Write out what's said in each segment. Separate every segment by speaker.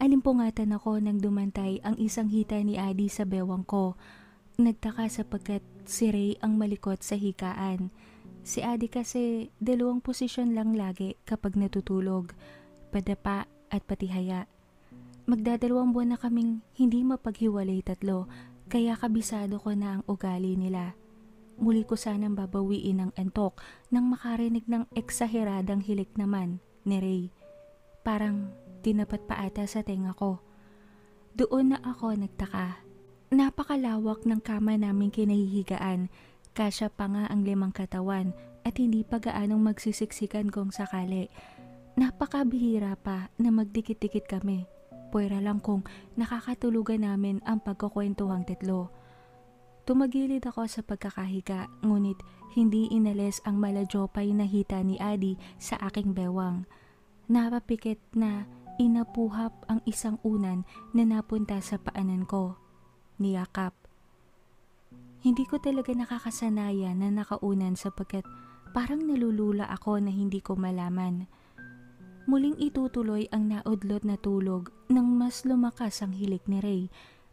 Speaker 1: Naalimpungatan ako nang dumantay ang isang hita ni Adi sa bewang ko. Nagtaka sapagkat si Ray ang malikot sa hikaan. Si Adi kasi dalawang posisyon lang lagi kapag natutulog, padapa at patihaya. Magdadalawang buwan na kaming hindi mapaghiwalay tatlo, kaya kabisado ko na ang ugali nila. Muli ko sanang babawiin ang antok nang makarinig ng eksaheradang hilik naman ni Ray. Parang tinapat pa ata sa tenga ko. Doon na ako nagtaka. Napakalawak ng kama naming kinahihigaan, kasya pa nga ang 5 katawan at hindi pa gaanong magsisiksikan kung sakali. Napakabihira pa na magdikit-dikit kami. Puwera lang kung nakakatulugan namin ang pagkukwentuhang tatlo. Tumagilid ako sa pagkakahiga, ngunit hindi inalis ang maladyopay na hita ni Adi sa aking bewang. Napapikit na inapuhap ang isang unan na napunta sa paanan ko. Niyakap. Hindi ko talaga nakakasanayan na nakaunan sapagkat parang nalulula ako na hindi ko malaman. Muling itutuloy ang naudlot na tulog nang mas lumakas ang hilik ni Ray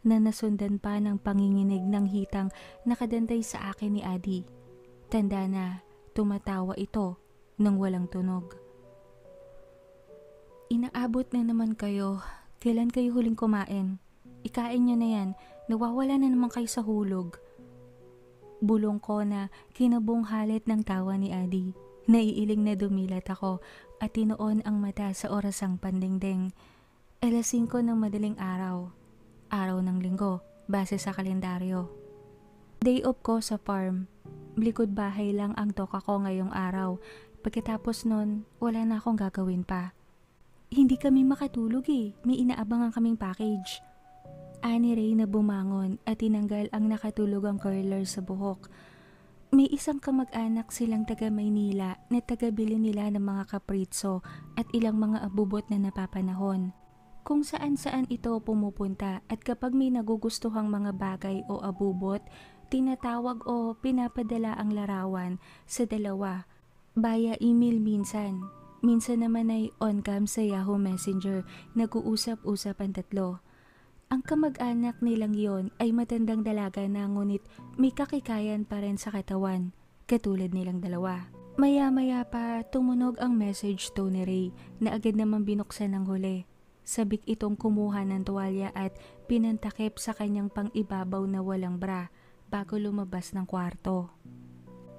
Speaker 1: na nasundan pa ng panginginig ng hitang nakadantay sa akin ni Adi. Tanda na tumatawa ito nang walang tunog. Inaabot na naman kayo. Kailan kayo huling kumain? Ikain nyo na yan. Nawawala na naman kayo sa hulog. Bulong ko na kinabunghalit ng tawa ni Adi. Naiiling na dumilat ako at tinoon ang mata sa orasang pandingding. 5:00 ng madaling araw. Araw ng linggo, base sa kalendaryo. Day off ko sa farm. Likod bahay lang ang toka ko ngayong araw. Pagkatapos nun, wala na akong gagawin pa. Hindi kami makatulog may inaabangan kaming package. Ani Ray na bumangon at tinanggal ang nakatulog ang curler sa buhok. May isang kamag-anak silang taga Maynila na taga-bili nila ng mga kapritso at ilang mga abubot na napapanahon. Kung saan-saan ito pumupunta at kapag may nagugustuhang mga bagay o abubot, tinatawag o pinapadala ang larawan sa dalawa, via email minsan. Minsan naman ay on-cam sa Yahoo Messenger, nag-uusap-usap ang tatlo. Ang kamag-anak nilang yon ay matandang dalaga na ngunit may kakikayan pa rin sa katawan, katulad nilang dalawa. Maya-maya pa tumunog ang message tone ni Ray na agad naman binuksan ng huli. Sabik itong kumuha ng tuwalya at pinantakip sa kanyang pang-ibabaw na walang bra bago lumabas ng kwarto.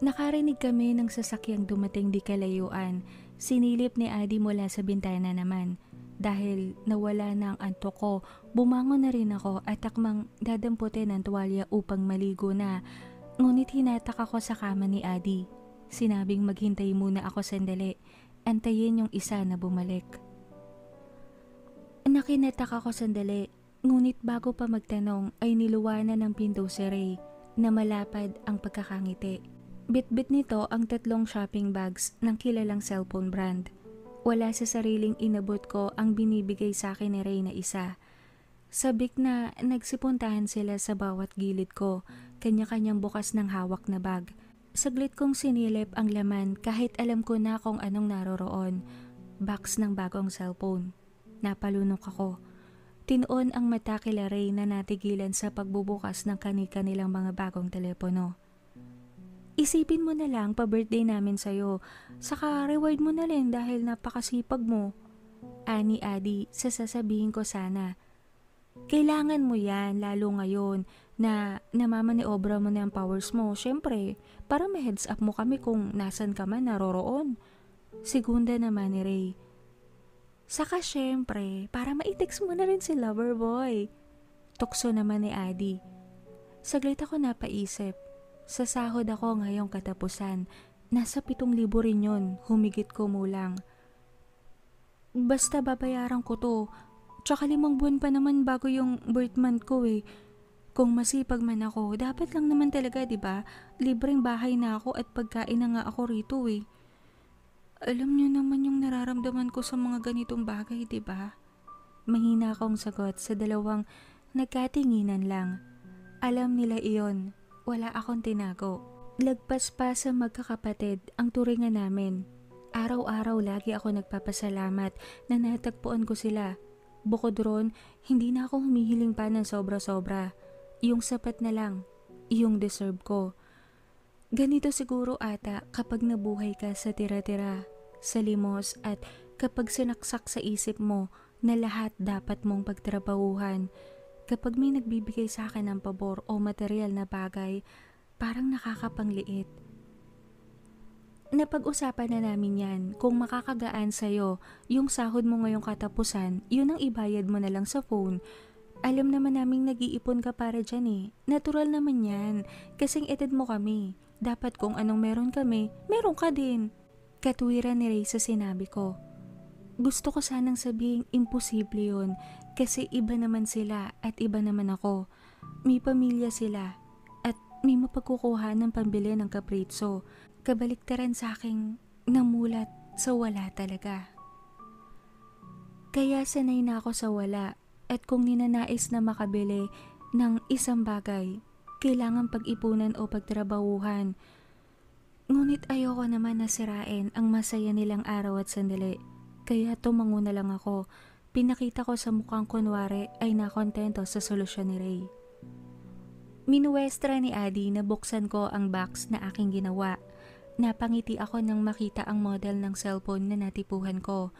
Speaker 1: Nakarinig kami ng sasakyang dumating di kalayuan. Sinilip ni Adi mula sa bintana naman. Dahil nawala na ang antok ko, bumangon na rin ako at takmang dadamputin ng tuwalya upang maligo na. Ngunit hinatak ako sa kama ni Adi. Sinabing maghintay muna ako sandali. Antayin yung isa na bumalik. Nakinatak ako sandali. Ngunit bago pa magtanong ay niluwanan ng pinto si Ray na malapad ang pagkakangiti. Bit-bit nito ang 3 shopping bags ng kilalang cellphone brand. Wala sa sariling inabot ko ang binibigay sa akin ni Ray na isa. Sabik na nagsipuntahan sila sa bawat gilid ko, kanya-kanyang bukas ng hawak na bag. Saglit kong sinilip ang laman kahit alam ko na kung anong naroroon. Box ng bagong cellphone. Napalunok ako. Tinoon ang mata kila Ray na natigilan sa pagbubukas ng kani-kanilang mga bagong telepono. Isipin mo na lang pa-birthday namin sa'yo. Saka reward mo na rin dahil napakasipag mo. Ani Adi, sasabihin ko sana. Kailangan mo yan lalo ngayon na namamaniobra mo na ang powers mo. Siyempre, para may heads up mo kami kung nasan ka man naroroon. Segunda naman ni Ray. Saka siyempre, para ma-text mo na rin si Loverboy. Tukso naman ni Adi. Saglit ako napaisip. Sa sahod ako ngayong katapusan. Nasa 7,000 rin yun, humigit kumulang. Basta babayaran ko to. Tsaka 5 buwan pa naman bago yung birth month ko Kung masipag man ako, dapat lang naman talaga, diba? Libreng bahay na ako at pagkain na nga ako rito Alam niyo naman yung nararamdaman ko sa mga ganitong bagay, diba? Mahina akong sagot sa dalawang nagkatinginan lang. Alam nila iyon. Wala akong tinago. Lagpas pa sa magkakapatid ang turingan namin. Araw-araw lagi ako nagpapasalamat na natagpuan ko sila. Bukod ron, hindi na ako humihiling pa ng sobra-sobra. Yung sapat na lang, yung deserve ko. Ganito siguro ata kapag nabuhay ka sa tira-tira, sa limos at kapag sinaksak sa isip mo na lahat dapat mong pagtrabahuhan. Kapag may nagbibigay sa akin ng pabor o material na bagay, parang nakakapangliit. Napag-usapan na namin yan, kung makakagaan sa'yo, yung sahod mo ngayong katapusan, yun ang ibayad mo na lang sa phone. Alam naman naming nag-iipon ka para dyan eh. Natural naman yan, kasing edad mo kami. Dapat kung anong meron kami, meron ka din. Katwiran ni Ray sa sinabi ko. Gusto ko sanang sabihing imposible yun, kasi iba naman sila at iba naman ako. May pamilya sila, at may mapagkukuha ng pambili ng kapritso. Kabaliktaran sa aking namulat sa wala talaga. Kaya sanay na ako sa wala, at kung ninanais na makabili ng isang bagay, kailangan pag-ipunan o pagtrabahuhan. Ngunit ayoko naman na sirain ang masaya nilang araw at sandali, kaya tumango na lang ako. Pinakita ko sa mukhang kunwari ay nakontento sa solusyon ni Ray. Minuwestra ni Adi na buksan ko ang box na aking ginawa. Napangiti ako nang makita ang model ng cellphone na natipuhan ko.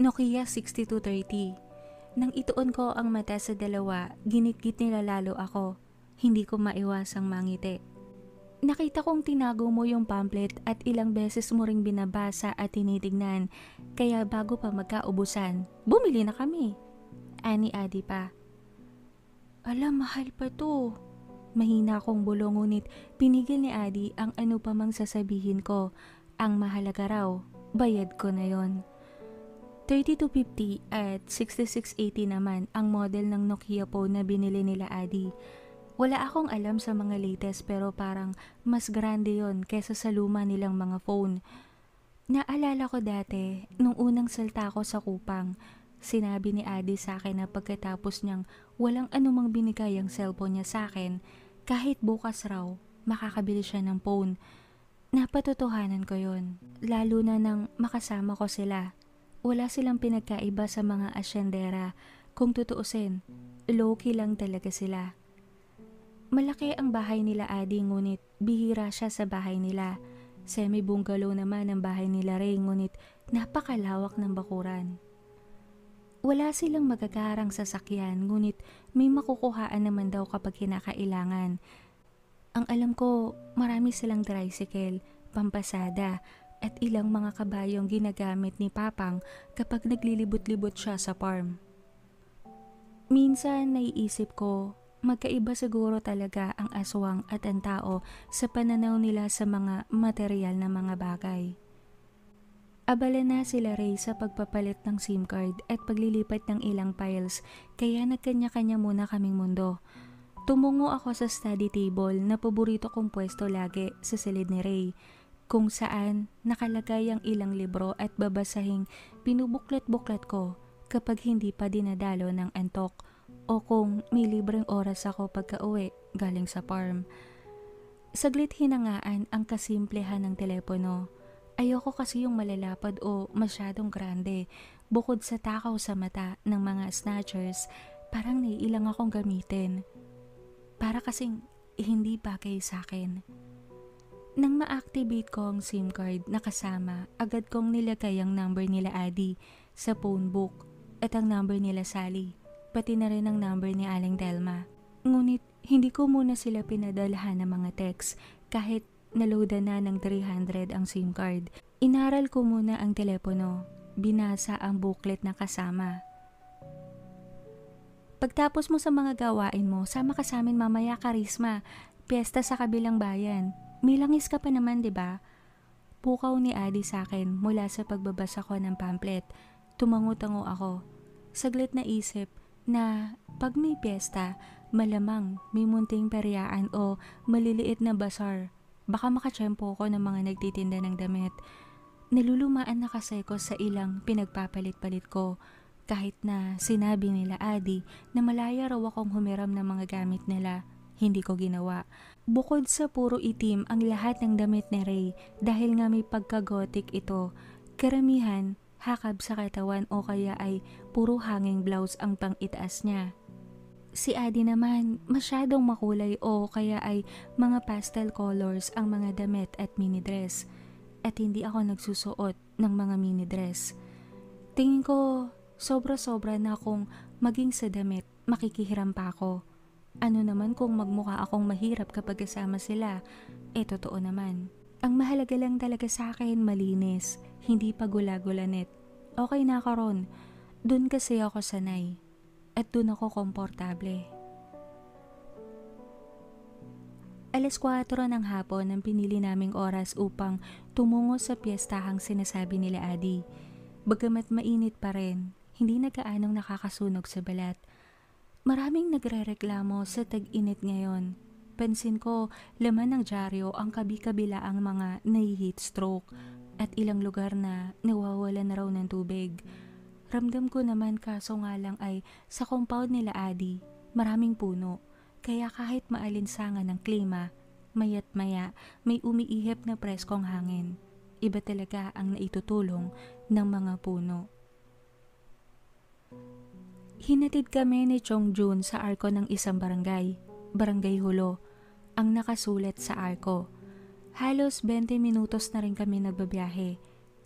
Speaker 1: Nokia 6230. Nang ituon ko ang mata sa dalawa, ginitgit nila lalo ako. Hindi ko maiwasang mangiti. Nakita kong tinago mo yung pamphlet at ilang beses mo ring binabasa at tinitignan. Kaya bago pa magkaubusan, bumili na kami. Ani Adi pa. Alam, mahal pa to. Mahina akong bulong ngunit pinigil ni Adi ang ano pa mang sasabihin ko. Ang mahalaga raw, bayad ko na yon. 3250 at 6680 naman ang model ng Nokia phone na binili nila Adi. Wala akong alam sa mga latest pero parang mas grande yon kesa sa luma nilang mga phone. Naalala ko dati, nung unang salta ko sa Kupang, sinabi ni Adi sa akin na pagkatapos niyang walang anumang binigay ang cellphone niya sa akin, kahit bukas raw, makakabili siya ng phone. Napatotohanan ko yon, lalo na nang makasama ko sila. Wala silang pinagkaiba sa mga asyendera. Kung tutuusin, low-key lang talaga sila. Malaki ang bahay nila Adi ngunit bihira siya sa bahay nila. Semi-bungalow naman ang bahay nila Ray ngunit napakalawak ng bakuran. Wala silang magagarang sasakyan ngunit may makukuhaan naman daw kapag kinakailangan. Ang alam ko, marami silang tricycle, pampasada at ilang mga kabayong ginagamit ni Papang kapag naglilibot-libot siya sa farm. Minsan naiisip ko, magkaiba siguro talaga ang aswang at ang tao sa pananaw nila sa mga material na mga bagay. Abala na sila Ray sa pagpapalit ng SIM card at paglilipat ng ilang files kaya nagkanya-kanya muna kaming mundo. Tumungo ako sa study table na paborito kong pwesto lagi sa silid ni Ray, kung saan nakalagay ang ilang libro at babasahing binubuklat-buklat ko kapag hindi pa dinadalo ng antok o kung may libreng oras ako pagka-uwi galing sa farm. Saglit hinangaan ang kasimplehan ng telepono. Ayoko kasi yung malalapad o masyadong grande. Bukod sa takaw sa mata ng mga snatchers, parang naiilang akong gamitin. Para kasing hindi bagay sa akin. Nang ma-activate ko ang SIM card na kasama, agad kong nilagay ang number nila Adi sa phone book at ang number nila Sally, pati na rin ang number ni Aling Telma. Ngunit hindi ko muna sila pinadalahan ng mga text kahit naloadan na ng 300 ang SIM card. Inaral ko muna ang telepono. Binasa ang booklet na kasama. Pagtapos mo sa mga gawain mo, sama ka sa amin mamaya, Karisma. Piyesta sa kabilang bayan. May langis ka pa naman, 'di ba? Pukaw ni Adi sa akin mula sa pagbabasa ko ng pamphlet. Tumango-tango ako. Saglit na isip na pag may piyesta, malamang may munting peryaan o maliliit na bazaar. Baka makatsyempo ko ng mga nagtitinda ng damit. Nalulumaan na kasi ko sa ilang pinagpapalit-palit ko. Kahit na sinabi nila Adi na malaya raw akong humiram ng mga gamit nila, hindi ko ginawa. Bukod sa puro itim ang lahat ng damit ni Ray dahil nga may pagka-gothic ito, karamihan hakab sa katawan o kaya ay puro hanging blouse ang pang-itaas niya. Si Adi naman masyadong makulay o kaya ay mga pastel colors ang mga damit at mini dress at hindi ako nagsusuot ng mga mini dress. Tingin ko sobra-sobra na kung maging sa damit makikihiram pa ako. Ano naman kung magmukha akong mahirap kapag kasama sila, totoo naman. Ang mahalaga lang talaga sa akin malinis, hindi pa gula-gulanet. Okay na ako ron, dun kasi ako sanay at dun ako komportable. Alas 4 ng hapon ang pinili naming oras upang tumungo sa piyestahang sinasabi nila Adi. Bagamat mainit pa rin, hindi na gaanong nakakasunog sa balat. Maraming nagrereklamo sa tag-init ngayon. Pansin ko, laman ng dyaryo ang kabi-kabila ang mga nahi-heat stroke at ilang lugar na nawawala na raw ng tubig. Ramdam ko naman kaso nga lang ay sa compound nila Adi, maraming puno. Kaya kahit maalinsangan ng klima, maya't maya may umiihip na preskong hangin. Iba talaga ang naitutulong ng mga puno. Hinatid kami ni Chong Jun sa arko ng isang barangay, Barangay Hulo, ang nakasulat sa arko. Halos 20 minutos na rin kami nagbabiyahe.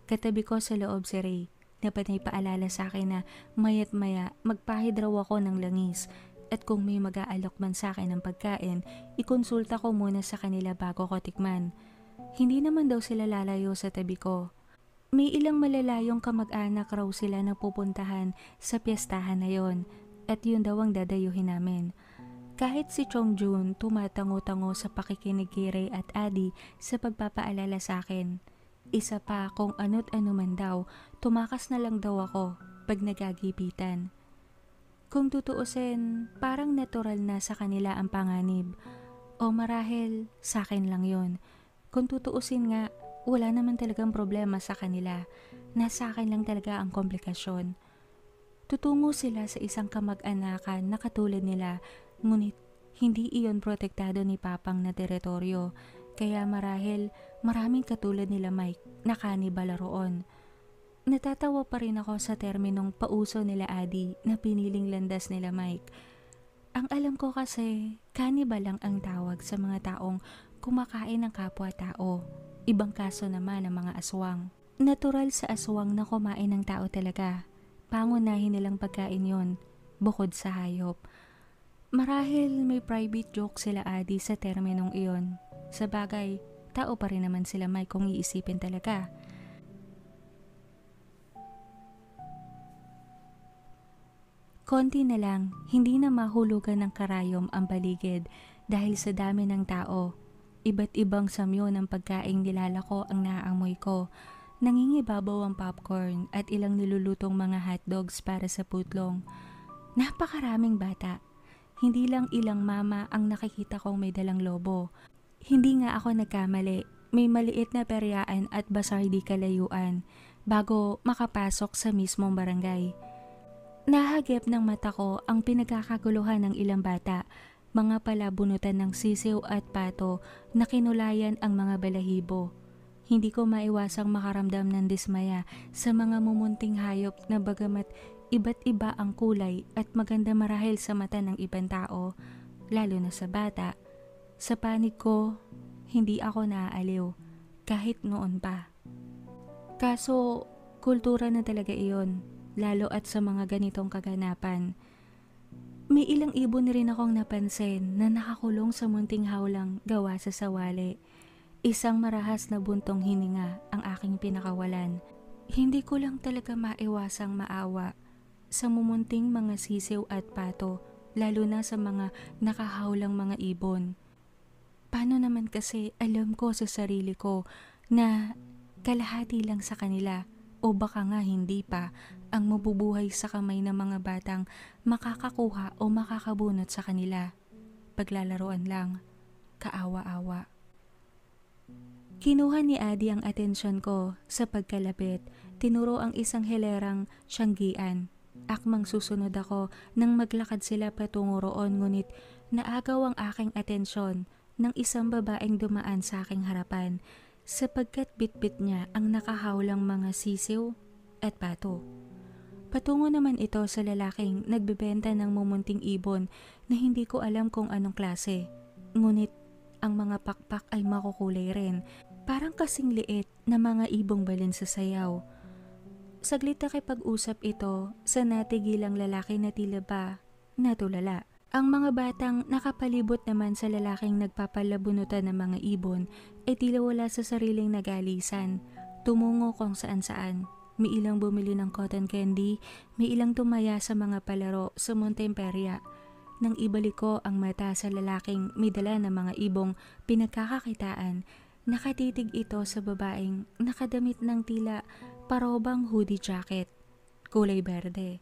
Speaker 1: Katabi ko sa loob si Ray, na panay paalala sa akin na maya't maya magpahid raw ako ng langis at kung may mag-aalok man sa akin ng pagkain, ikonsulta ko muna sa kanila bago ko tikman. Hindi naman daw sila lalayo sa tabi ko. May ilang malalayong kamag-anak raw sila na pupuntahan sa piyestahan na yon at yun daw ang dadayuhin namin. Kahit si Chong Jun tumatango-tango sa pakikinig kay Ray at Adi sa pagpapaalala sa akin. Isa pa kung ano't ano man daw, tumakas na lang daw ako pag nagagipitan. Kung tutuusin, parang natural na sa kanila ang panganib. O marahil sa akin lang yon. Kung tutuusin nga, wala naman talagang problema sa kanila. Nasa akin lang talaga ang komplikasyon. Tutungo sila sa isang kamag-anakan na katulad nila, ngunit hindi iyon protektado ni Papang na teritoryo. Kaya marahil maraming katulad nila Mike na kanibal roon. Natatawa pa rin ako sa terminong pauso nila Adi na piniling landas nila Mike. Ang alam ko kasi, kanibal lang ang tawag sa mga taong kumakain ng kapwa-tao. Ibang kaso naman ang mga aswang. Natural sa aswang na kumain ng tao talaga. Pangunahin nilang pagkain yon, bukod sa hayop. Marahil may private joke sila Adi sa terminong iyon. Sa bagay, tao pa rin naman sila Mike kung iisipin talaga. Konti na lang, hindi na mahulugan ng karayom ang paligid dahil sa dami ng tao. Iba't ibang samyo ng pagkaing nilalako ang naaamoy ko. Nangingibabaw ang popcorn at ilang nilulutong mga hotdogs para sa putlong. Napakaraming bata. Hindi lang ilang mama ang nakikita kong may dalang lobo. Hindi nga ako nagkamali. May maliit na peryaan at basar di kalayuan bago makapasok sa mismong barangay. Nahagip ng mata ko ang pinagkakaguluhan ng ilang bata, mga palabunutan ng sisiw at pato na kinulayan ang mga balahibo. Hindi ko maiwasang makaramdam ng dismaya sa mga mumunting hayop na bagamat iba't iba ang kulay at maganda marahil sa mata ng ibang tao, lalo na sa bata. Sa panig ko, hindi ako naaaliw, kahit noon pa. Kaso, kultura na talaga iyon, lalo at sa mga ganitong kaganapan. May ilang ibon rin akong napansin na nakakulong sa munting hawlang gawa sa sawali. Isang marahas na buntong hininga ang aking pinakawalan. Hindi ko lang talaga maiwasang maawa sa mumunting mga sisiw at pato, lalo na sa mga nakahawlang mga ibon. Paano naman kasi alam ko sa sarili ko na kalahati lang sa kanila o baka nga hindi pa ang mabubuhay sa kamay ng mga batang makakakuha o makakabunot sa kanila. Paglalaroan lang, kaawa-awa. Kinuha ni Adi ang atensyon ko sa pagkalapit. Tinuro ang isang hilerang tiyanggian. Akmang susunod ako nang maglakad sila patungo roon, ngunit naagaw ang aking atensyon ng isang babaeng dumaan sa aking harapan sapagkat bitbit niya ang nakahawlang mga sisiw at pato. Patungo naman ito sa lalaking nagbebenta ng mumunting ibon na hindi ko alam kung anong klase. Ngunit ang mga pakpak ay makukulay rin, parang kasing liit na mga ibong balin sa sayaw. Saglit na kipag-usap ito sa natigilang lalaki na tila ba natulala. Ang mga batang nakapalibot naman sa lalaking nagpapalabunutan ng mga ibon ay tila wala sa sariling nagalisan. Tumungo kung saan-saan. May ilang bumili ng cotton candy, may ilang tumaya sa mga palaro sa Montemperia. Nang ibalik ko ang mata sa lalaking may dala ng mga ibong pinagkakakitaan, nakatitig ito sa babaeng nakadamit ng tila parobang hoodie jacket, kulay berde.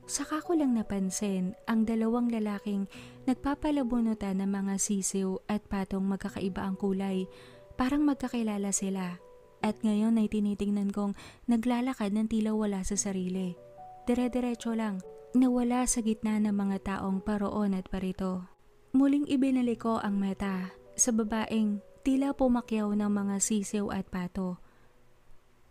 Speaker 1: Saka ko lang napansin ang dalawang lalaking nagpapalabunutan ng mga sisiw at patong magkakaiba ang kulay. Parang magkakilala sila. At ngayon ay tinitingnan kong naglalakad ng tila wala sa sarili. Dire-diretso lang, nawala sa gitna ng mga taong paroon at parito. Muling ibinalik ko ang mata sa babaeng tila pumakyaw ng mga sisiw at pato.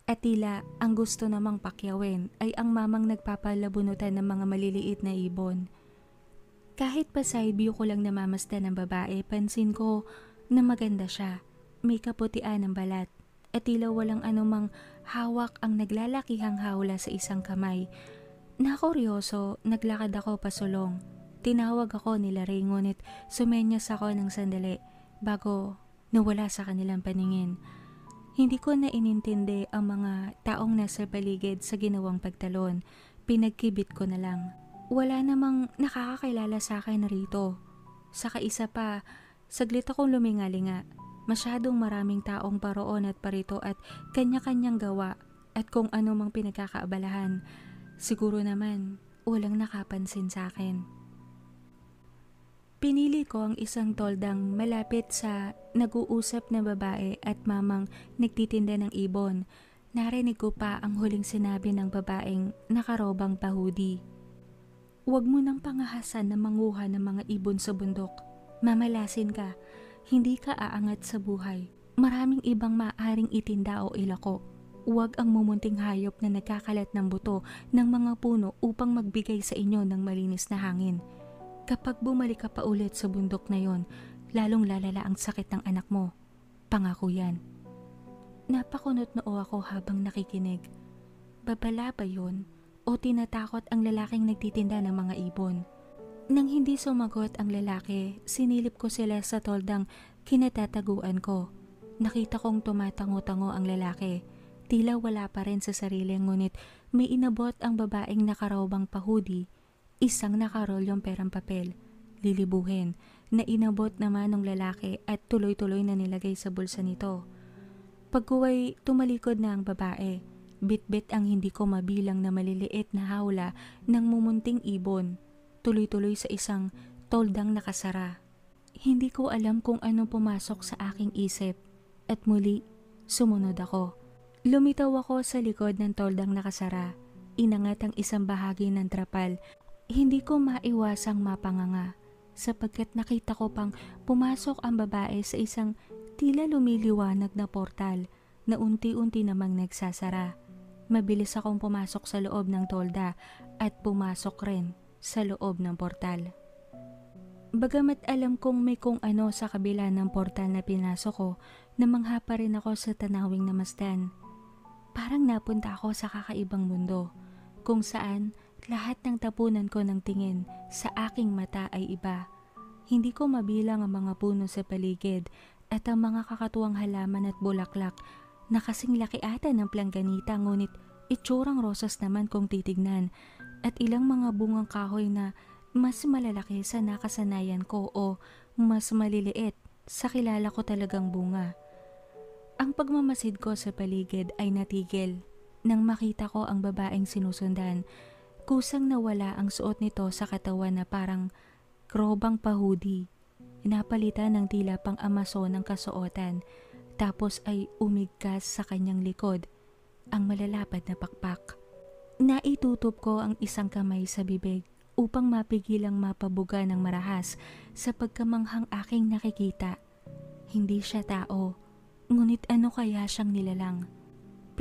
Speaker 1: At tila ang gusto namang pakyawin ay ang mamang nagpapalabunutan ng mga maliliit na ibon. Kahit pa side view ko lang namamasdan ng babae, pansin ko na maganda siya. May kaputian ng balat. At tila walang anumang hawak ang naglalakihang hawla sa isang kamay. Nakuryoso, naglakad ako pasulong. Tinawag ako nila Ray, ngunit sumenyas ako ng sandali bago nawala sa kanilang paningin. Hindi ko na inintindi ang mga taong nasa paligid sa ginawang pagtalon. Pinagkibit ko na lang. Wala namang nakakakilala sa akin rito. Saka isa pa, saglit akong lumingalinga. Masyadong maraming taong paroon at parito at kanya-kanyang gawa at kung ano mang pinagkakaabalahan. Siguro naman, walang nakapansin sa akin. Pinili ko ang isang toldang malapit sa nag-uusap na babae at mamang nagtitinda ng ibon. Narinig ko pa ang huling sinabi ng babaeng nakarobang pahudi. Huwag mo nang pangahasan na manguha ng mga ibon sa bundok. Mamalasin ka. Hindi ka aangat sa buhay. Maraming ibang maaaring itinda o ilako. Huwag ang mumunting hayop na nagkakalat ng buto ng mga puno upang magbigay sa inyo ng malinis na hangin. Kapag bumalik ka pa ulit sa bundok na yon, lalong lalala ang sakit ng anak mo. Pangako yan. Napakunot noo ako habang nakikinig. Babala ba yun? O tinatakot ang lalaking nagtitinda ng mga ibon? Nang hindi sumagot ang lalaki, sinilip ko sila sa toldang kinatataguan ko. Nakita kong tumatango-tango ang lalaki. Tila wala pa rin sa sarili, ngunit may inabot ang babaeng nakarobang pahudi, isang nakarolyong perang papel. Lilibuhin, na inabot naman ng lalaki at tuloy-tuloy na nilagay sa bulsa nito. Pagkuway, tumalikod na ang babae. Bit-bit ang hindi ko mabilang na maliliit na hawla ng mumunting ibon. Tuloy-tuloy sa isang toldang nakasara. Hindi ko alam kung anong pumasok sa aking isip at muli sumunod ako. Lumitaw ako sa likod ng toldang nakasara. Inangat ang isang bahagi ng trapal. Hindi ko maiwasang mapanganga sapagkat nakita ko pang pumasok ang babae sa isang tila lumiliwanag na portal na unti-unti namang nagsasara. Mabilis akong pumasok sa loob ng tolda at pumasok rin sa loob ng portal. Bagamat alam kong may kung ano sa kabila ng portal na pinasok ko, namangha pa rin ako sa tanawing namasdan. Parang napunta ako sa kakaibang mundo, kung saan lahat ng tapunan ko ng tingin sa aking mata ay iba. Hindi ko mabilang ang mga puno sa paligid at ang mga kakatuwang halaman at bulaklak na kasing laki ata ng plangganita, ngunit itsurang rosas naman kung titignan, at ilang mga bungang kahoy na mas malalaki sa nakasanayan ko o mas maliliit sa kilala ko talagang bunga. Ang pagmamasid ko sa paligid ay natigil nang makita ko ang babaeng sinusundan. Kusang nawala ang suot nito sa katawan na parang krobang pahudi. Napalitan ng tila pang amason ng kasuotan, tapos ay umigkas sa kanyang likod ang malalapad na pakpak. Naitutup ko ang isang kamay sa bibig upang mapigilang mapabuga ng marahas sa pagkamanghang aking nakikita. Hindi siya tao, ngunit ano kaya siyang nilalang?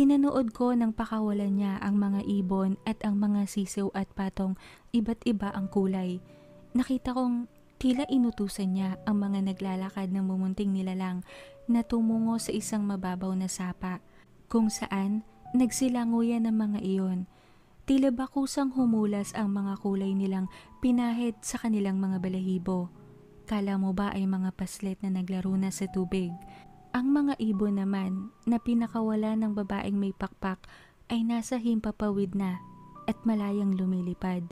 Speaker 1: Pinanood ko ng pakawalan niya ang mga ibon at ang mga sisiw at patong iba't iba ang kulay. Nakita kong tila inutusan niya ang mga naglalakad ng mumunting nilalang na tumungo sa isang mababaw na sapa, kung saan nagsilanguyan ng mga iyon. Tila ba kusang humulas ang mga kulay nilang pinahid sa kanilang mga balahibo. Kala mo ba ay mga paslet na naglaro na sa tubig? Ang mga ibon naman na pinakawala ng babaeng may pakpak ay nasa himpapawid na at malayang lumilipad.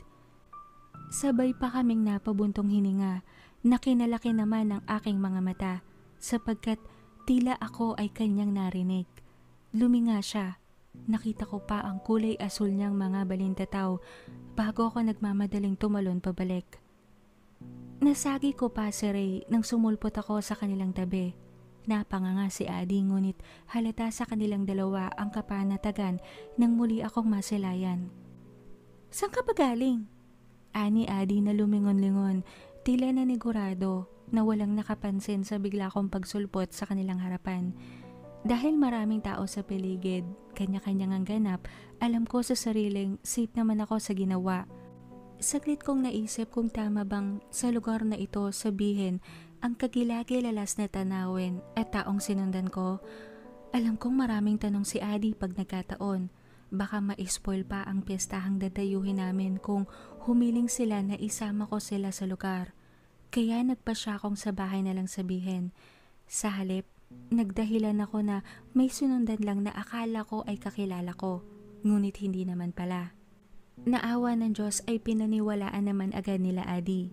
Speaker 1: Sabay pa kaming napabuntong hininga na kinalaki naman ng aking mga mata sapagkat tila ako ay kanyang narinig. Luminga siya. Nakita ko pa ang kulay asul niyang mga balintataw bago ako nagmamadaling tumalon pabalik. Nasagi ko pa si Ray nang sumulpot ako sa kanilang tabi. Napanganga si Adi ngunit halata sa kanilang dalawa ang kapanatagan nang muli akong masilayan. "Saan ka ba galing?" Ani Adi na lumingon-lingon, tila nanigurado na walang nakapansin sa bigla kong pagsulpot sa kanilang harapan. Dahil maraming tao sa paligid, kanya-kanyang ang ganap, alam ko sa sariling safe naman ako sa ginawa. Saglit kong naisip kung tama bang sa lugar na ito sabihin ang kagilagilalas na tanawin at taong sinundan ko. Alam kong maraming tanong si Adi pag nagkataon. Baka ma-spoil pa ang piyestahang dadayuhin namin kung humiling sila na isama ko sila sa lugar. Kaya nagpasya akong sa bahay na lang sabihin. Sa halip, nagdahilan ako na may sinundan lang na akala ko ay kakilala ko, ngunit hindi naman pala. Naawa ng Diyos ay pinaniwalaan naman agad nila Adi.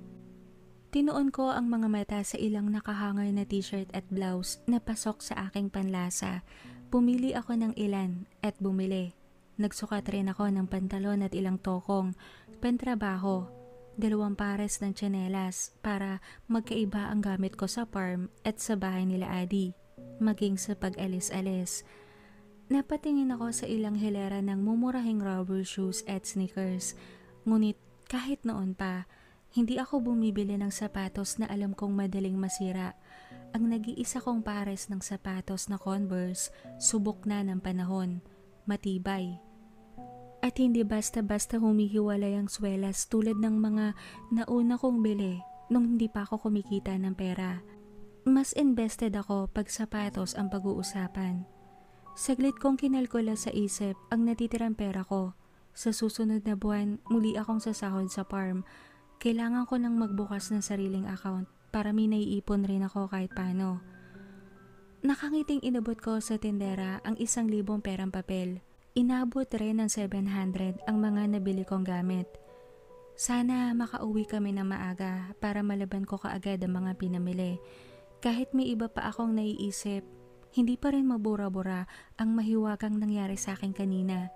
Speaker 1: Tinuon ko ang mga mata sa ilang nakahanger na t-shirt at blouse na pasok sa aking panlasa. Pumili ako ng ilan at bumili. Nagsukat rin ako ng pantalon at ilang tokong, pantrabaho, 2 pares ng tsinelas para magkaiba ang gamit ko sa farm at sa bahay nila Adi, maging sa pag-alis-alis. Napatingin ako sa ilang hilera ng mumurahing rubber shoes at sneakers, ngunit kahit noon pa, hindi ako bumibili ng sapatos na alam kong madaling masira. Ang nag-iisa kong pares ng sapatos na Converse, subok na ng panahon, matibay. At hindi basta-basta humihiwalay ang swelas tulad ng mga nauna kong bili nung hindi pa ako kumikita ng pera. Mas invested ako pag sapatos ang pag-uusapan. Saglit kong kinalkula sa isip ang natitirang pera ko. Sa susunod na buwan, muli akong sasahod sa farm. Kailangan ko nang magbukas ng sariling account para may naiipon rin ako kahit paano. Nakangiting inabot ko sa tindera ang 1,000 perang papel. Inabot rin ng 700 ang mga nabili kong gamit. Sana makauwi kami na maaga para malaban ko kaagad ang mga pinamili. Kahit may iba pa akong naiisip, hindi pa rin mabura-bura ang mahiwagang nangyari sa akin kanina.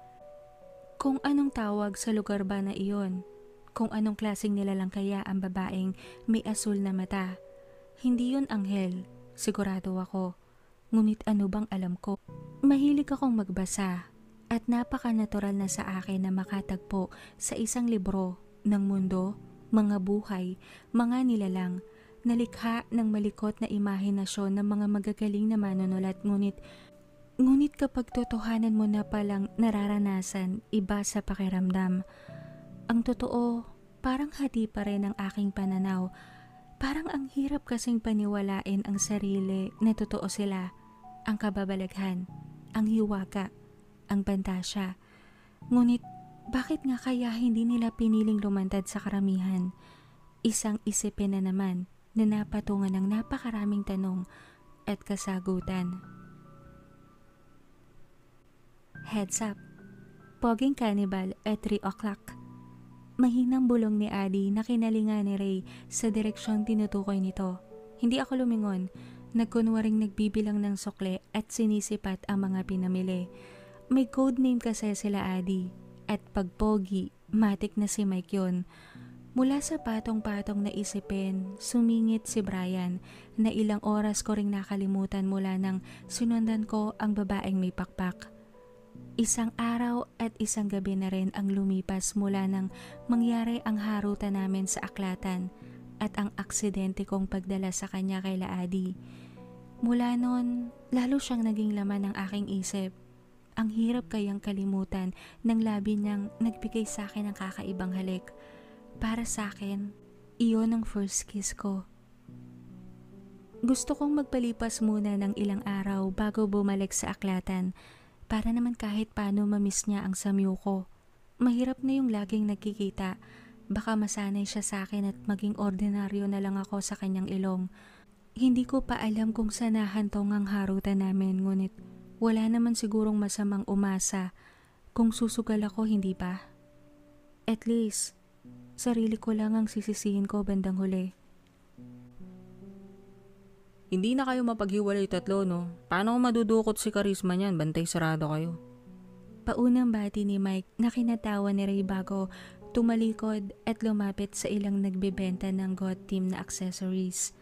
Speaker 1: Kung anong tawag sa lugar ba na iyon? Kung anong klaseng nilalang kaya ang babaeng may asul na mata? Hindi yun anghel, sigurado ako. Ngunit ano bang alam ko? Mahilig akong magbasa at napaka-natural na sa akin na makatagpo sa isang libro ng mundo, mga buhay, mga nilalang, nalikha ng malikot na imahinasyon ng mga magagaling na manunulat. Ngunit kapag totohanan mo na palang nararanasan, iba sa pakiramdam. Ang totoo, parang hati pa rin ang aking pananaw. Parang ang hirap kasing paniwalain ang sarili na totoo sila. Ang kababalaghan, ang hiwaga, ang pantasya. Ngunit bakit nga kaya hindi nila piniling lumantad sa karamihan? Isang isipin na naman na napatungan ng napakaraming tanong at kasagutan. Heads up! Poging Cannibal at 3 o'clock. Mahinang bulong ni Adi na kinalinga ni Ray sa direksyon tinutukoy nito. Hindi ako lumingon. Nagkunwaring nagbibilang ng sukle at sinisipat ang mga pinamili. May code name kasi sila Adi. At pag pogi, matik na si Mike yun. Mula sa patong-patong na isipin, sumingit si Brian na ilang oras ko ring nakalimutan mula nang sinundan ko ang babaeng may pakpak. Isang araw at isang gabi na rin ang lumipas mula nang mangyari ang harutan namin sa aklatan at ang aksidente kong pagdala sa kanya kay Adi. Mula noon, lalo siyang naging laman ng aking isip. Ang hirap kayang kalimutan ng labi niyang nagbigay sa akin ng kakaibang halik. Para sa akin, iyon ang first kiss ko. Gusto kong magpalipas muna ng ilang araw bago bumalik sa aklatan para naman kahit paano mamiss niya ang samyo ko. Mahirap na yung laging nagkikita. Baka masanay siya sa akin at maging ordinaryo na lang ako sa kanyang ilong. Hindi ko pa alam kung sanahan tong ang harutan namin, ngunit wala naman sigurong masamang umasa kung susugal ako, hindi ba? At least, sarili ko lang ang sisisihin ko bandang huli.
Speaker 2: Hindi na kayo mapaghiwalay tatlo, no? Paano kung madudukot si Charisma niyan? Bantay sarado kayo.
Speaker 1: Paunang bati ni Mike na kinatawa ni Ray bago tumalikod at lumapit sa ilang nagbebenta ng GOT team na accessories.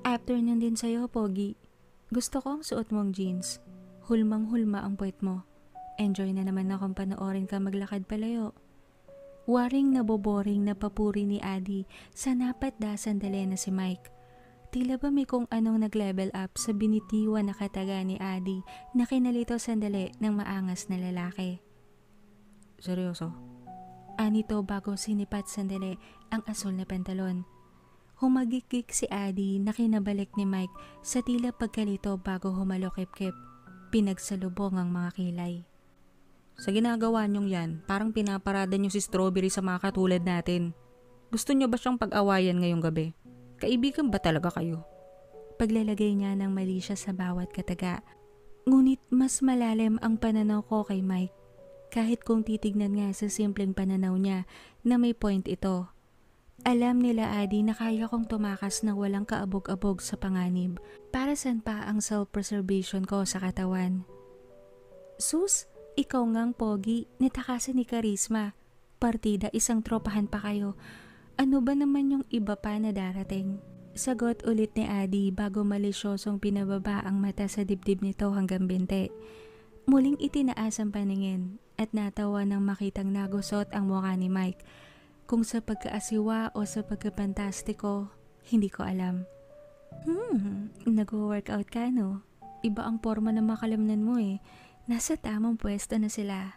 Speaker 1: Afternoon din sa'yo, Pogi. Gusto ko ang suot mong jeans. Hulmang-hulma ang puwet mo. Enjoy na naman akong panoorin ka maglakad palayo. Waring naboboring na papuri ni Adi sa napatda sandali na si Mike. Tila ba may kung anong nag-level up sa binitiwan na kataga ni Adi na kinalito sandali ng maangas na lalaki.
Speaker 2: Seryoso?
Speaker 1: Anito bago sinipat sandali ang asul na pantalon. Humagikik si Adi na kinabalik ni Mike sa tila pagkalito bago humalokip-kip. Pinagsalubong ang mga kilay.
Speaker 2: Sa ginagawa niyong yan, parang pinaparada niyo si Strawberry sa mga katulad natin. Gusto niyo ba siyang pag-awayan ngayong gabi? Kaibigan ba talaga kayo?
Speaker 1: Paglalagay niya ng mali siya sa bawat kataga. Ngunit mas malalim ang pananaw ko kay Mike. Kahit kung titignan nga sa simpleng pananaw niya na may point ito. Alam nila Adi na kaya kong tumakas ng walang kaabog-abog sa panganib. Para saan pa ang self-preservation ko sa katawan? Sus, ikaw ngang Pogi, nitakasan ni Charisma. Partida, isang tropahan pa kayo. Ano ba naman yung iba pa na darating? Sagot ulit ni Adi bago malisyosong pinababa ang mata sa dibdib nito hanggang binte. Muling itinaas ang paningin at natawa nang makitang nagusot ang mukha ni Mike. Kung sa pagkaasiwa o sa pagkapantastiko, hindi ko alam. Nag-workout ka no? Iba ang forma na makalamnan mo eh. Nasa tamang pwesto na sila.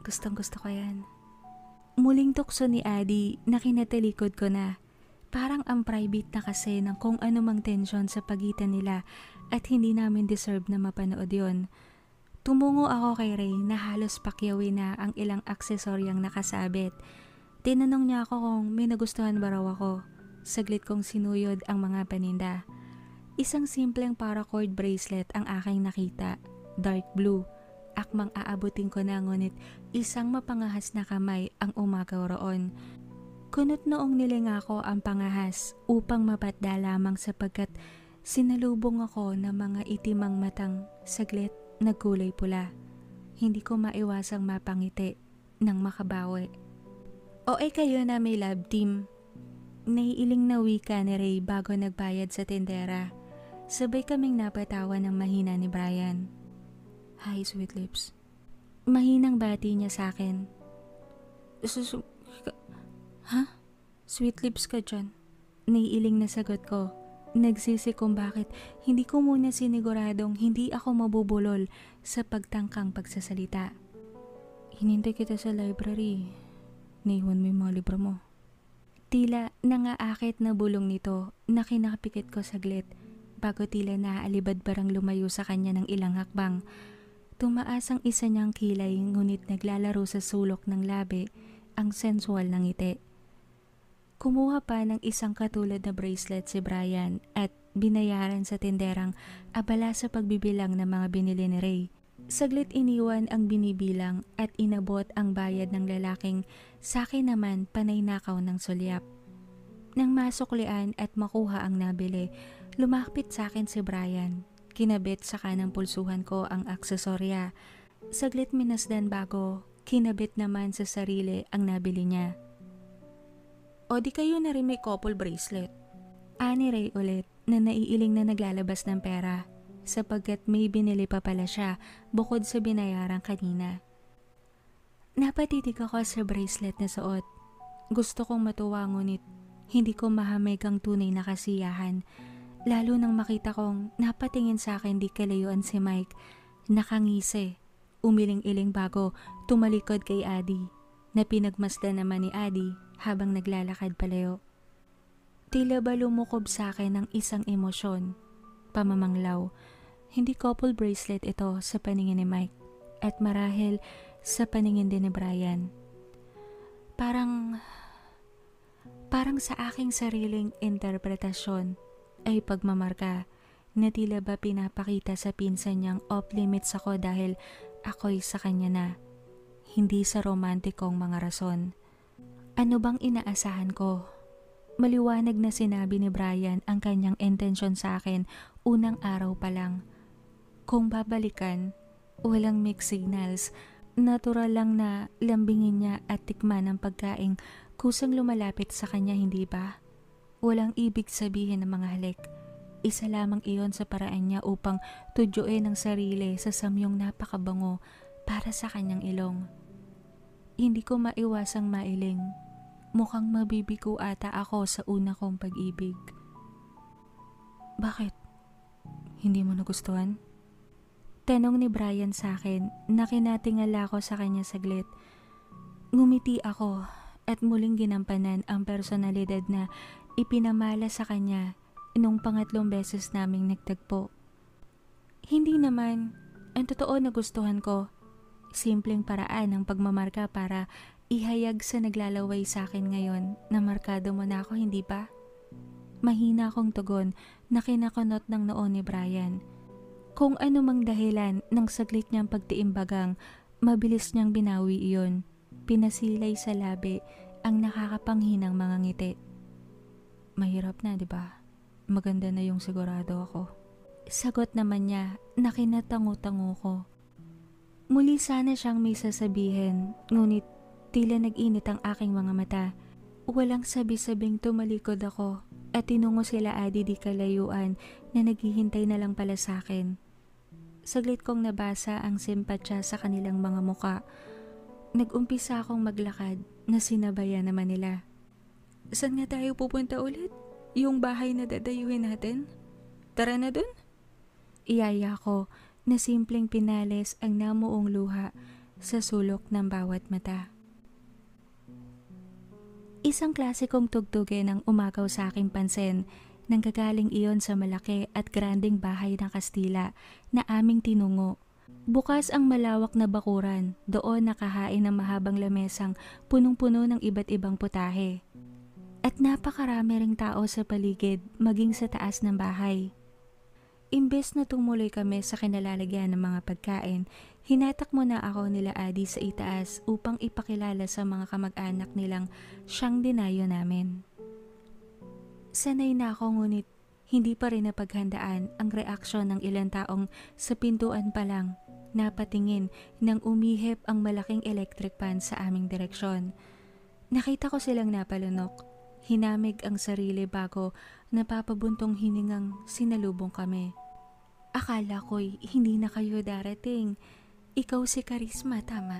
Speaker 1: Gustong gusto ko yan. Muling tukso ni Adi na kinatalikod ko na. Parang ang private na kasi ng kung anumang tensyon sa pagitan nila at hindi namin deserve na mapanood yon. Tumungo ako kay Ray na halos pakyawin na ang ilang aksesoryang nakasabit. Tinanong niya ako kung may nagustuhan ba raw ako. Saglit kong sinuyod ang mga paninda. Isang simpleng paracord bracelet ang aking nakita. Dark blue. Akmang aabutin ko na ngunit isang mapangahas na kamay ang umagaw roon. Kunot noong nilinga ko ang pangahas upang mapatda lamang sapagkat sinalubong ako ng mga itimang matang saglit nagkulay pula. Hindi ko maiwasang mapangiti nang makabawi. Kayo na may lab team. Naiiling na wika ni Ray bago nagbayad sa tindera. Sabay kaming napatawa ng mahina ni Brian. Hi, Sweet Lips. Mahinang bati niya sa akin. Ha? Sweet Lips ka dyan? Naiiling na sagot ko. Nagsisi kung bakit hindi ko muna siniguradong hindi ako mabubulol sa pagtangkang pagsasalita. Hinintay kita sa library. Naiwan mo yung mga libro mo. Tila nangaakit na bulong nito na kinakapikit ko saglit bago tila naaalibad barang lumayo sa kanya ng ilang hakbang. Tumaas ang isa niyang kilay ngunit naglalaro sa sulok ng labi ang sensual ng ngiti. Kumuha pa ng isang katulad na bracelet si Brian at binayaran sa tinderang abala sa pagbibilang ng mga binili ni Ray. Saglit iniwan ang binibilang at inabot ang bayad ng lalaking sa akin naman panay nakaw ng sulyap. Nang masuklian at makuha ang nabili, lumapit sa akin si Brian. Kinabit sa kanang pulsuhan ko ang aksesorya. Saglit minasdan bago, kinabit naman sa sarili ang nabili niya.
Speaker 2: O di kayo na rin may couple bracelet.
Speaker 1: Ani Ray ulit na naiiling na naglalabas ng pera sapagkat may binili pa pala siya bukod sa binayaran kanina. Napatitig ako sa bracelet na suot. Gusto kong matuwa ngunit hindi ko mahamig ang tunay na kasiyahan. Lalo nang makita kong napatingin sa akin di kalayuan si Mike, nakangisi Umiling-iling bago tumalikod kay Adi, na pinagmasdan naman ni Adi habang naglalakad palayo. Tila ba lumukob sa akin ng isang emosyon, pamamanglaw. Hindi couple bracelet ito sa paningin ni Mike at marahil sa paningin din ni Brian. Parang sa aking sariling interpretasyon ay pagmamarka na tila ba pinapakita sa pinsan niyang off limits ako dahil ako'y sa kanya na, hindi sa romantikong mga rason. Ano bang inaasahan ko? Maliwanag na sinabi ni Brian ang kanyang intensyon sa akin unang araw pa lang. Kung babalikan, walang mixed signals. Natural lang na lambingin niya at tikman ang pagkaing kusang lumalapit sa kanya, hindi ba? Walang ibig sabihin ng mga halik. Isa lamang iyon sa paraan niya upang tudyuin ang sarili sa samyong napakabango para sa kanyang ilong. Hindi ko maiwasang mailing. Mukhang mabibigo ata ako sa una kong pag-ibig. Bakit? Hindi mo nagustuhan? Tanong ni Brian sa akin na kinatingala ko sa kanya saglit. Ngumiti ako at muling ginampanan ang personalidad na ipinamala sa kanya nung pangatlong beses naming nagtagpo. Hindi naman. Ang totoo na gustuhan ko. Simpleng paraan ng pagmamarka para ihayag sa naglalaway sa akin ngayon na markado mo na ako, hindi ba? Mahina akong tugon na kinakunot ng noon ni Brian. Kung ano mang dahilan ng saglit niyang pagtiimbagang, mabilis niyang binawi iyon. Pinasilay sa labi ang nakakapanghinang mga ngiti. Mahirap na, di ba? Maganda na yung sigurado ako. Sagot naman niya na kinatango-tango ko. Muli sana siyang may sasabihin, ngunit tila nag-init ang aking mga mata. Walang sabi-sabing tumalikod ako at tinungo sila Adi di kalayuan na naghihintay na lang pala sa akin. Saglit kong nabasa ang simpatya sa kanilang mga muka. Nag-umpisa akong maglakad na sinabayan naman nila. Saan nga tayo pupunta ulit? Yung bahay na dadayuhin natin? Tara na dun? Iyaya ko na simpleng pinales ang namuong luha sa sulok ng bawat mata. Isang klasikong tugtugin ang umagaw sa aking pansin. Nanggagaling iyon sa malaki at granding bahay ng Kastila na aming tinungo. Bukas ang malawak na bakuran, doon nakahain ng mahabang lamesang punong-puno ng iba't ibang putahe. At napakarami ring tao sa paligid, maging sa taas ng bahay. Imbes na tumuloy kami sa kinalalagyan ng mga pagkain, hinatak mo na ako nila Adi sa itaas upang ipakilala sa mga kamag-anak nilang siyang dinayo namin. Sanay na ako ngunit hindi pa rin napaghandaan ang reaksyon ng ilang taong sa pintuan pa lang napatingin nang umihip ang malaking electric pan sa aming direksyon. Nakita ko silang napalunok. Hinamig ang sarili bago napapabuntong hiningang sinalubong kami. Akala ko'y hindi na kayo darating. Ikaw si Charisma, tama?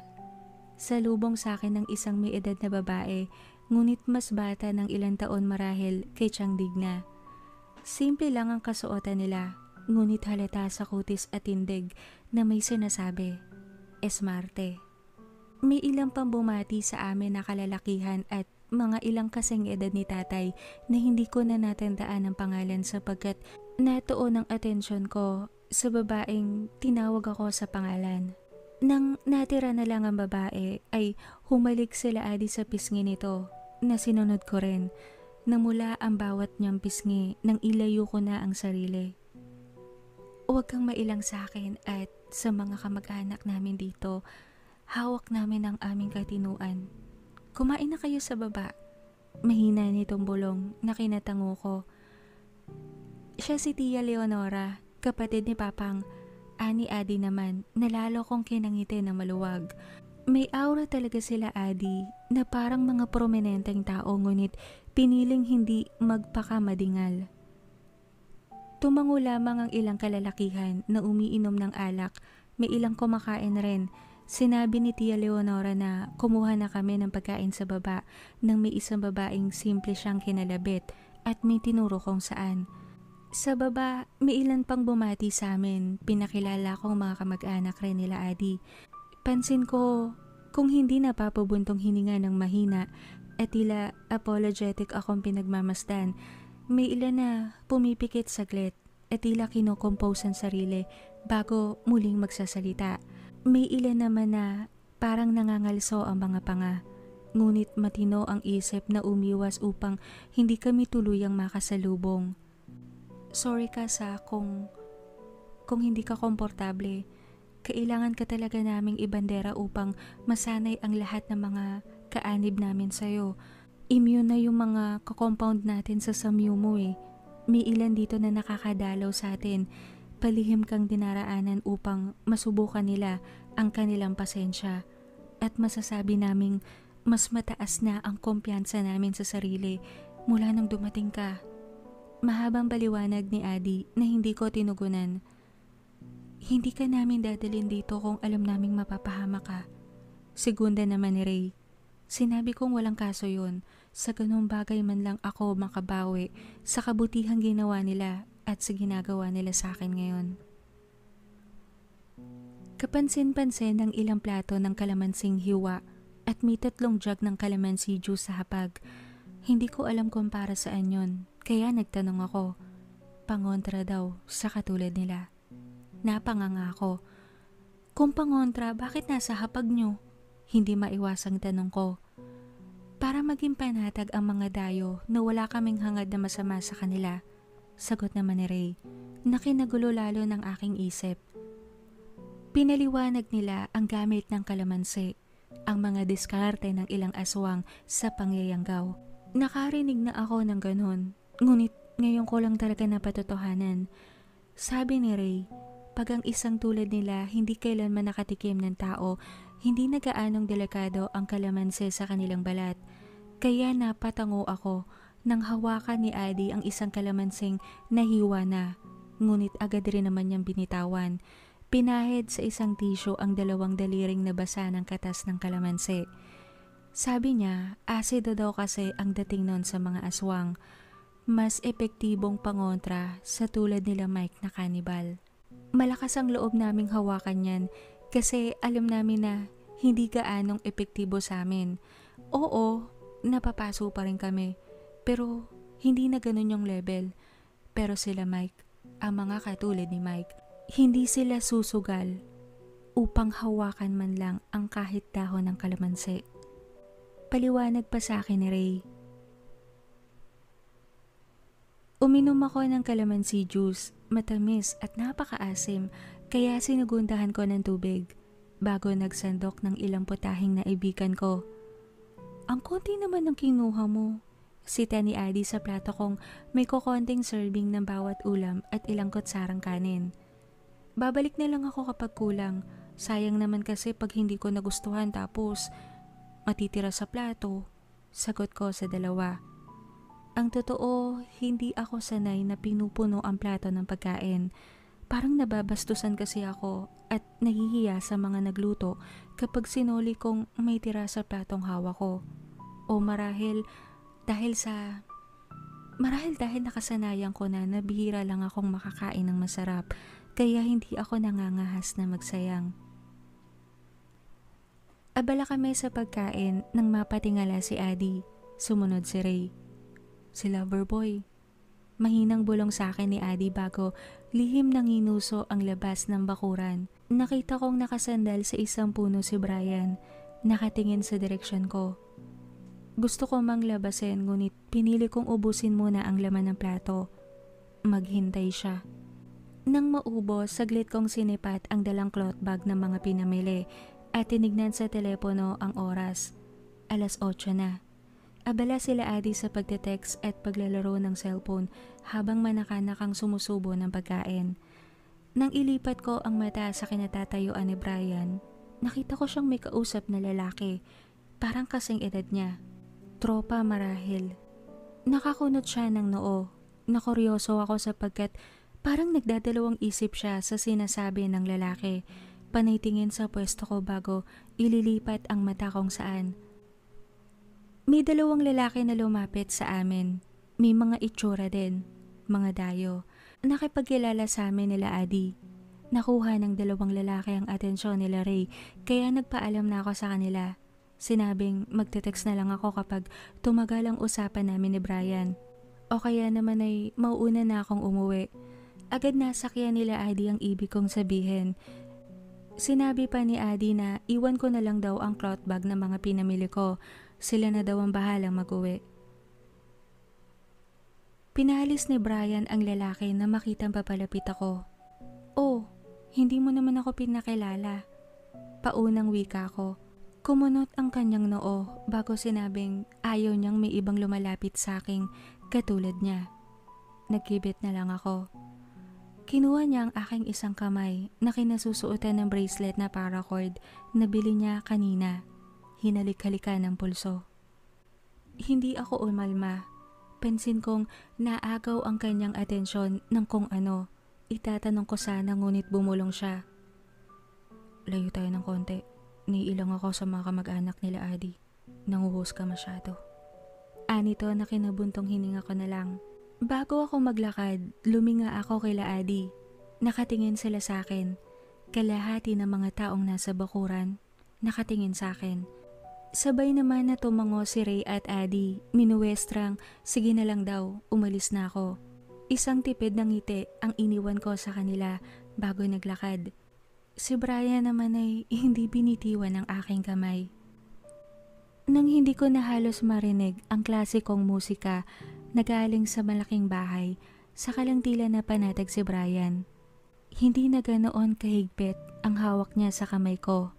Speaker 1: Salubong sa akin ng isang may edad na babae, ngunit mas bata ng ilang taon marahil kay Chang Digna. Simple lang ang kasuotan nila, ngunit halata sa kutis at tindig na may sinasabi, Esmarte. May ilang pang bumati sa amin na kalalakihan at mga ilang kasing edad ni tatay na hindi ko na natandaan ang pangalan sapagkat natuon ang atensyon ko sa babaeng tinawag ako sa pangalan. Nang natira na lang ang babae ay humalik sila Adi sa pisngi nito na sinunod ko rin. Namula ang bawat niyang pisngi nang ilayo ko na ang sarili. Huwag kang mailang sa akin at sa mga kamag-anak namin dito. Hawak namin ang aming katinuan. Kumain na kayo sa baba. Mahina nitong bulong na kinatango ko. Siya si Tia Leonora, kapatid ni Papang. Ani Adi naman, nalalo kong kinangiti na maluwag. May aura talaga sila Adi na parang mga prominenteng tao ngunit piniling hindi magpakamadingal. Tumango lamang ang ilang kalalakihan na umiinom ng alak. May ilang kumakain rin. Sinabi ni Tia Leonora na kumuha na kami ng pagkain sa baba nang may isang babaeng simple siyang kinalabit at may tinuro kung saan. Sa baba, may ilan pang bumati sa amin. Pinakilala kong mga kamag-anak rin nila Adi. Pansin ko kung hindi napapabuntong hininga ng mahina at tila apologetic akong pinagmamasdan. May ilan na pumipikit saglit at tila kinocompose ang sarili bago muling magsasalita. May ilan naman na parang nangangalso ang mga panga. Ngunit matino ang isip na umiwas upang hindi kami tuluyang makasalubong. Sorry ka sa kung hindi ka komportable. Kailangan ka talaga naming ibandera upang masanay ang lahat ng mga kaanib namin sa'yo. Immune na yung mga ka-compound natin sa samyu mo eh. May ilan dito na nakakadalaw sa atin. Palihim kang dinaraanan upang masubukan nila ang kanilang pasensya. At masasabi naming mas mataas na ang kumpiyansa namin sa sarili mula nang dumating ka. Mahabang paliwanag ni Adi na hindi ko tinugunan. Hindi ka namin dadalhin dito kung alam naming mapapahama ka. Segunda naman ni Ray. Sinabi kong walang kaso yun. Sa ganung bagay man lang ako makabawi sa kabutihang ginawa nila at sa ginagawa nila sa akin ngayon. Kapansin-pansin ang ilang plato ng kalamansing hiwa at may 3 jug ng calamansi juice sa hapag. Hindi ko alam kung para saan yun, kaya nagtanong ako. Pangontra daw sa katulad nila. Napanganga ako. Kung pangontra, bakit nasa hapag nyo? Hindi maiwasang tanong ko. Para maging panatag ang mga dayo na wala kaming hangad na masama sa kanila. Sagot naman ni Ray, na kinagulo lalo ng aking isip. Pinaliwanag nila ang gamit ng kalamansi, ang mga diskarte ng ilang aswang sa pangyayanggaw. Nakarinig na ako ng ganon, ngunit ngayon ko lang talaga napatotohanan. Sabi ni Ray, pag ang isang tulad nila hindi kailanman nakatikim ng tao, hindi na gaanong delikado ang kalamansi sa kanilang balat. Kaya napatango ako nang hawakan ni Adi ang isang kalamansing nahiwa na, ngunit agad rin naman niyang binitawan. Pinahid sa isang tissue ang 2 daliring na basa ng katas ng kalamansi. Sabi niya, asido daw kasi ang dating nun sa mga aswang. Mas epektibong pangontra sa tulad nila Mike na kanibal. Malakas ang loob naming hawakan yan kasi alam namin na hindi gaanong epektibo sa amin. Oo, napapaso pa rin kami, pero hindi na ganun yung level. Pero sila Mike, ang mga katulad ni Mike, hindi sila susugal upang hawakan man lang ang kahit dahon ng kalamansi. Paliwanag pa sa akin ni Ray. Uminom ako ng kalamansi juice, matamis at napakaasim, kaya sinugundahan ko ng tubig bago nagsandok ng ilang putahing naibigan ko. Ang konti naman ng kinuha mo. Sita ni Adi sa plato kong may kukonting serving ng bawat ulam at ilang kutsarang kanin. Babalik na lang ako kapag kulang. Sayang naman kasi pag hindi ko nagustuhan tapos matitira sa plato. Sagot ko sa dalawa. Ang totoo, hindi ako sanay na pinupuno ang plato ng pagkain. Parang nababastusan kasi ako at nahihiya sa mga nagluto kapag sinuli kong may tira sa platong hawak ko. O marahil dahil nakasanayan ko na bihira lang akong makakain ng masarap, kaya hindi ako nangangahas na magsayang. Abala kami sa pagkain nang mapatingala si Adi. Sumunod si Ray. Si Loverboy. Mahinang bulong sa akin ni Adi bago lihim nang inuso ang labas ng bakuran. Nakita kong nakasandal sa isang puno si Brian, nakatingin sa direksyon ko. Gusto ko mang labasin ngunit pinili kong ubusin muna ang laman ng plato. Maghintay siya. Nang maubos, saglit kong sinipat ang dalang cloth bag ng mga pinamili at tinignan sa telepono ang oras. 8:00 na. Abala sila Adi sa pagte-text at paglalaro ng cellphone habang manakanakang sumusubo ng pagkain. Nang ilipat ko ang mata sa kinatatayuan ni Brian, nakita ko siyang may kausap na lalaki, parang kasing edad niya. Tropa marahil. Nakakunot siya ng noo. Nakuryoso ako sapagkat parang nagdadalawang isip siya sa sinasabi ng lalaki. Panay tingin sa pwesto ko bago ililipat ang mata kong saan. May 2 lalaki na lumapit sa amin. May mga itsura din, mga dayo. Nakipagkilala sa amin nila Adi. Nakuha ng dalawang lalaki ang atensyon nila Ray, kaya nagpaalam na ako sa kanila. Sinabing magte-text na lang ako kapag tumagal ang usapan namin ni Brian. O kaya naman ay mauuna na akong umuwi. Agad nasakyan nila Adi ang ibig kong sabihin. Sinabi pa ni Adi na iwan ko na lang daw ang cloth bag na mga pinamili ko. Sila na daw ang bahalang mag-uwi. Pinalis ni Brian ang lalaki na makitang papalapit ako. Oh, hindi mo naman ako pinakilala. Paunang wika ko. Kumunot ang kanyang noo bago sinabing ayaw niyang may ibang lumalapit sa aking katulad niya. Nagkibit na lang ako. Kinuha niya ang aking isang kamay na kinasusuotan ng bracelet na paracord na bili niya kanina. Hinalik-halikan ng pulso. Hindi ako umalma. Pansin kong naagaw ang kanyang atensyon ng kung ano. Itatanong ko sana ngunit bumulong siya. Layo tayo ng konti. Niilang ako sa mga kamag-anak nila Adi. Nanguhus ka masyado. Anito na kinabuntong hininga ko na lang. Bago ako maglakad, luminga ako kila Adi. Nakatingin sila sa akin. Kalahati ng mga taong nasa bakuran, nakatingin sa akin. Sabay naman na tumango si Ray at Adi. Minuwestrang, sige na lang daw, umalis na ako. Isang tipid ng ngiti ang iniwan ko sa kanila bago naglakad. Si Brian naman ay hindi binitiwan ng aking kamay. Nang hindi ko na halos marinig ang klasikong musika na galing sa malaking bahay, saka lang tila na panatag si Brian. Hindi na ganoon kahigpit ang hawak niya sa kamay ko.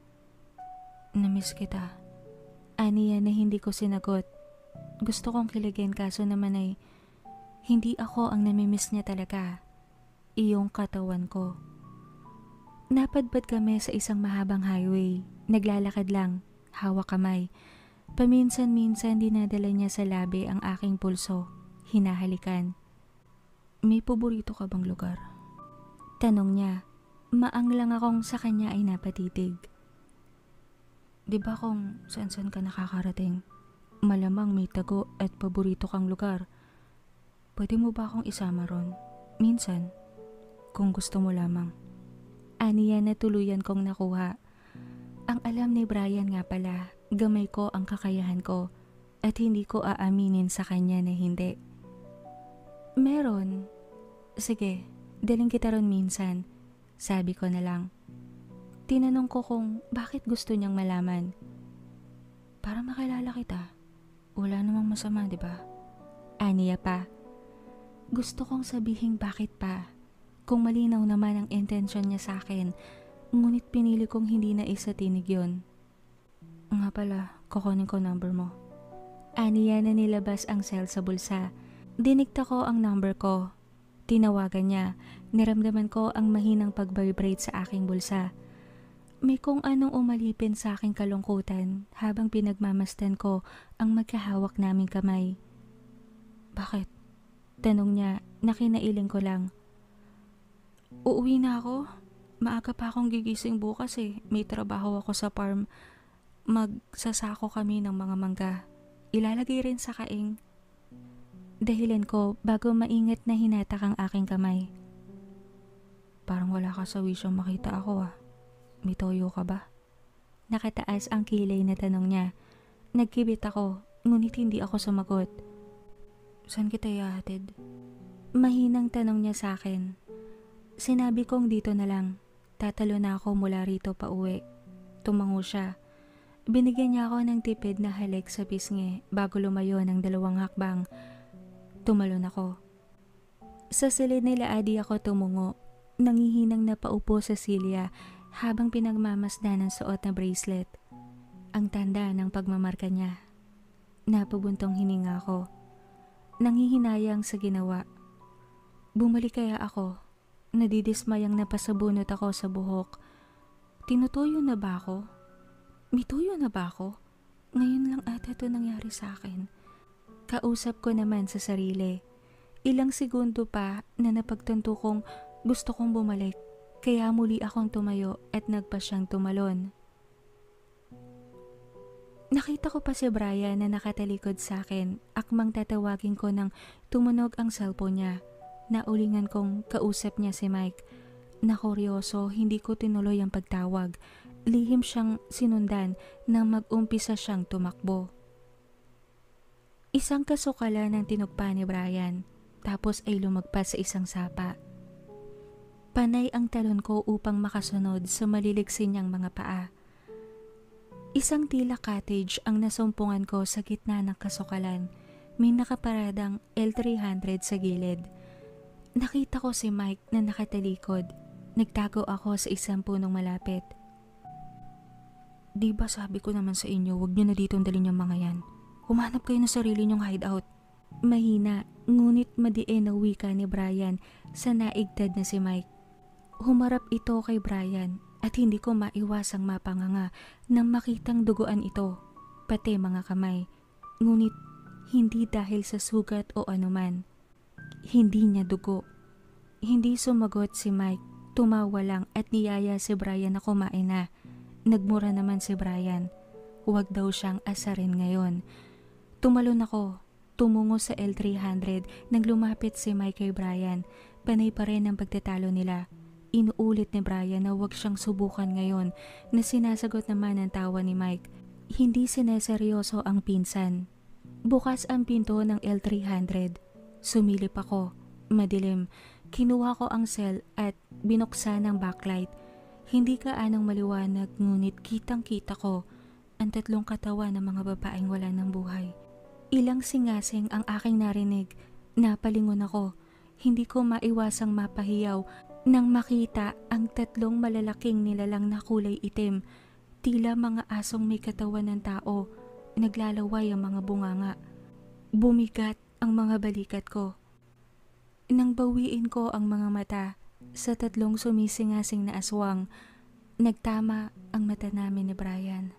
Speaker 1: Namiss kita. Aniya na hindi ko sinagot. Gusto kong kiligin kaso naman ay hindi ako ang namimiss niya talaga. Iyong katawan ko. Napadpad kami sa isang mahabang highway. Naglalakad lang, hawak kamay. Paminsan-minsan dinadala niya sa labi ang aking pulso. Hinahalikan. May paborito ka bang lugar? Tanong niya. Maang lang akong sa kanya ay napatitig. Di ba kung saan-saan ka nakakarating? Malamang may tago at paborito kang lugar. Pwede mo ba akong isama ron? Minsan, kung gusto mo lamang. Aniya na tuluyan kong nakuha. Ang alam ni Brian nga pala, gamay ko ang kakayahan ko at hindi ko aaminin sa kanya na hindi. Meron. Sige, daling kita ron minsan. Sabi ko na lang. Tinanong ko kung bakit gusto niyang malaman. Para makilala kita. Wala namang masama, di ba? Aniya pa. Gusto kong sabihin bakit pa. Kung malinaw naman ang intensyon niya sa akin, ngunit pinili kong hindi na isatinig yun. Nga pala, kukunin ko number mo. Aniya na nilabas ang cell sa bulsa. Dinikta ko ang number ko. Tinawagan niya. Naramdaman ko ang mahinang pag-vibrate sa aking bulsa. May kung anong umalipin sa aking kalungkutan habang pinagmamasdan ko ang magkahawak naming kamay. Bakit? Tanong niya na kinailing ko lang. Uuwi na ako. Maaga pa akong gigising bukas eh. May trabaho ako sa farm. Magsasako kami ng mga mangga. Ilalagay rin sa kaing. Dahilan ko bago maingat na hinatak ang aking kamay. Parang wala ka sa wisyong makita ako ah. May toyo ka ba? Nakataas ang kilay na tanong niya. Nagkibit ako, ngunit hindi ako sumagot. Saan kita ihahatid? Mahinang tanong niya sa akin. Sinabi kong dito na lang. Tatalo na ako mula rito pa uwi. Tumango siya. Binigyan niya ako ng tipid na halik sa pisngi bago lumayo ng 2 hakbang. Tumalon ako. Sa silid nila Adi ako tumungo. Nangihinang napaupo sa silya habang pinagmamasdan ng suot na bracelet. Ang tanda ng pagmamarka niya. Napabuntong hininga ako. Nanghihinayang sa ginawa. Bumalik kaya ako. Nadidismayang napasabunot ako sa buhok. Tinutuyo na ba ako? May tuyo na ba ako? Ngayon lang ata ito nangyari sa akin. Kausap ko naman sa sarili. Ilang segundo pa na napagtanto kong gusto kong bumalik. Kaya muli akong tumayo at nagpa siyang tumalon. Nakita ko pa si Brian na nakatalikod sa akin. Akmang tatawagin ko nang tumunog ang cellphone niya. Naulingan kong kausap niya si Mike. Nakuryoso, hindi ko tinuloy ang pagtawag. Lihim siyang sinundan nang mag-umpisa siyang tumakbo. Isang kasukalan ang tinugpa ni Brian, tapos ay lumagpas sa isang sapa. Panay ang talon ko upang makasunod sa maliligsin niyang mga paa. Isang tila cottage ang nasumpungan ko sa gitna ng kasukalan. May nakaparadang L300 sa gilid. Nakita ko si Mike na nakatalikod. Nagtago ako sa isang punong malapit. Di ba sabi ko naman sa inyo, huwag niyo na dito dalhin yung mga yan. Humanap kayo ng sarili niyong hideout. Mahina, ngunit madiin na wika ni Brian sa naigtad na si Mike. Humarap ito kay Brian at hindi ko maiwasang mapanganga nang makitang duguan ito, pati mga kamay. Ngunit hindi dahil sa sugat o anuman. Hindi niya dugo. Hindi sumagot si Mike, tumawa lang at niyaya si Brian na kumain na. Nagmura naman si Brian. Huwag daw siyang asarin ngayon. Tumalon ako, tumungo sa L300 nang lumapit si Mike kay Brian. Panay pa rin ang pagtatalo nila. Inuulit ni Brian na huwag siyang subukan ngayon na sinasagot naman ang tawa ni Mike. Hindi sineseryoso ang pinsan. Bukas ang pinto ng L300. Sumilip ako. Madilim. Kinuha ko ang cell at binuksan ang backlight. Hindi kaanong maliwanag ngunit kitang-kita ko ang tatlong katawan ng mga babaeng wala ng buhay. Ilang singasing ang aking narinig. Napalingon ako. Hindi ko maiwasang mapahiyaw nang makita ang tatlong malalaking nilalang na kulay itim. Tila mga asong may katawan ng tao. Naglalaway ang mga bunganga. Bumigat ang mga balikat ko. Nang bawiin ko ang mga mata sa tatlong sumisingasing na aswang, nagtama ang mata namin ni Brian.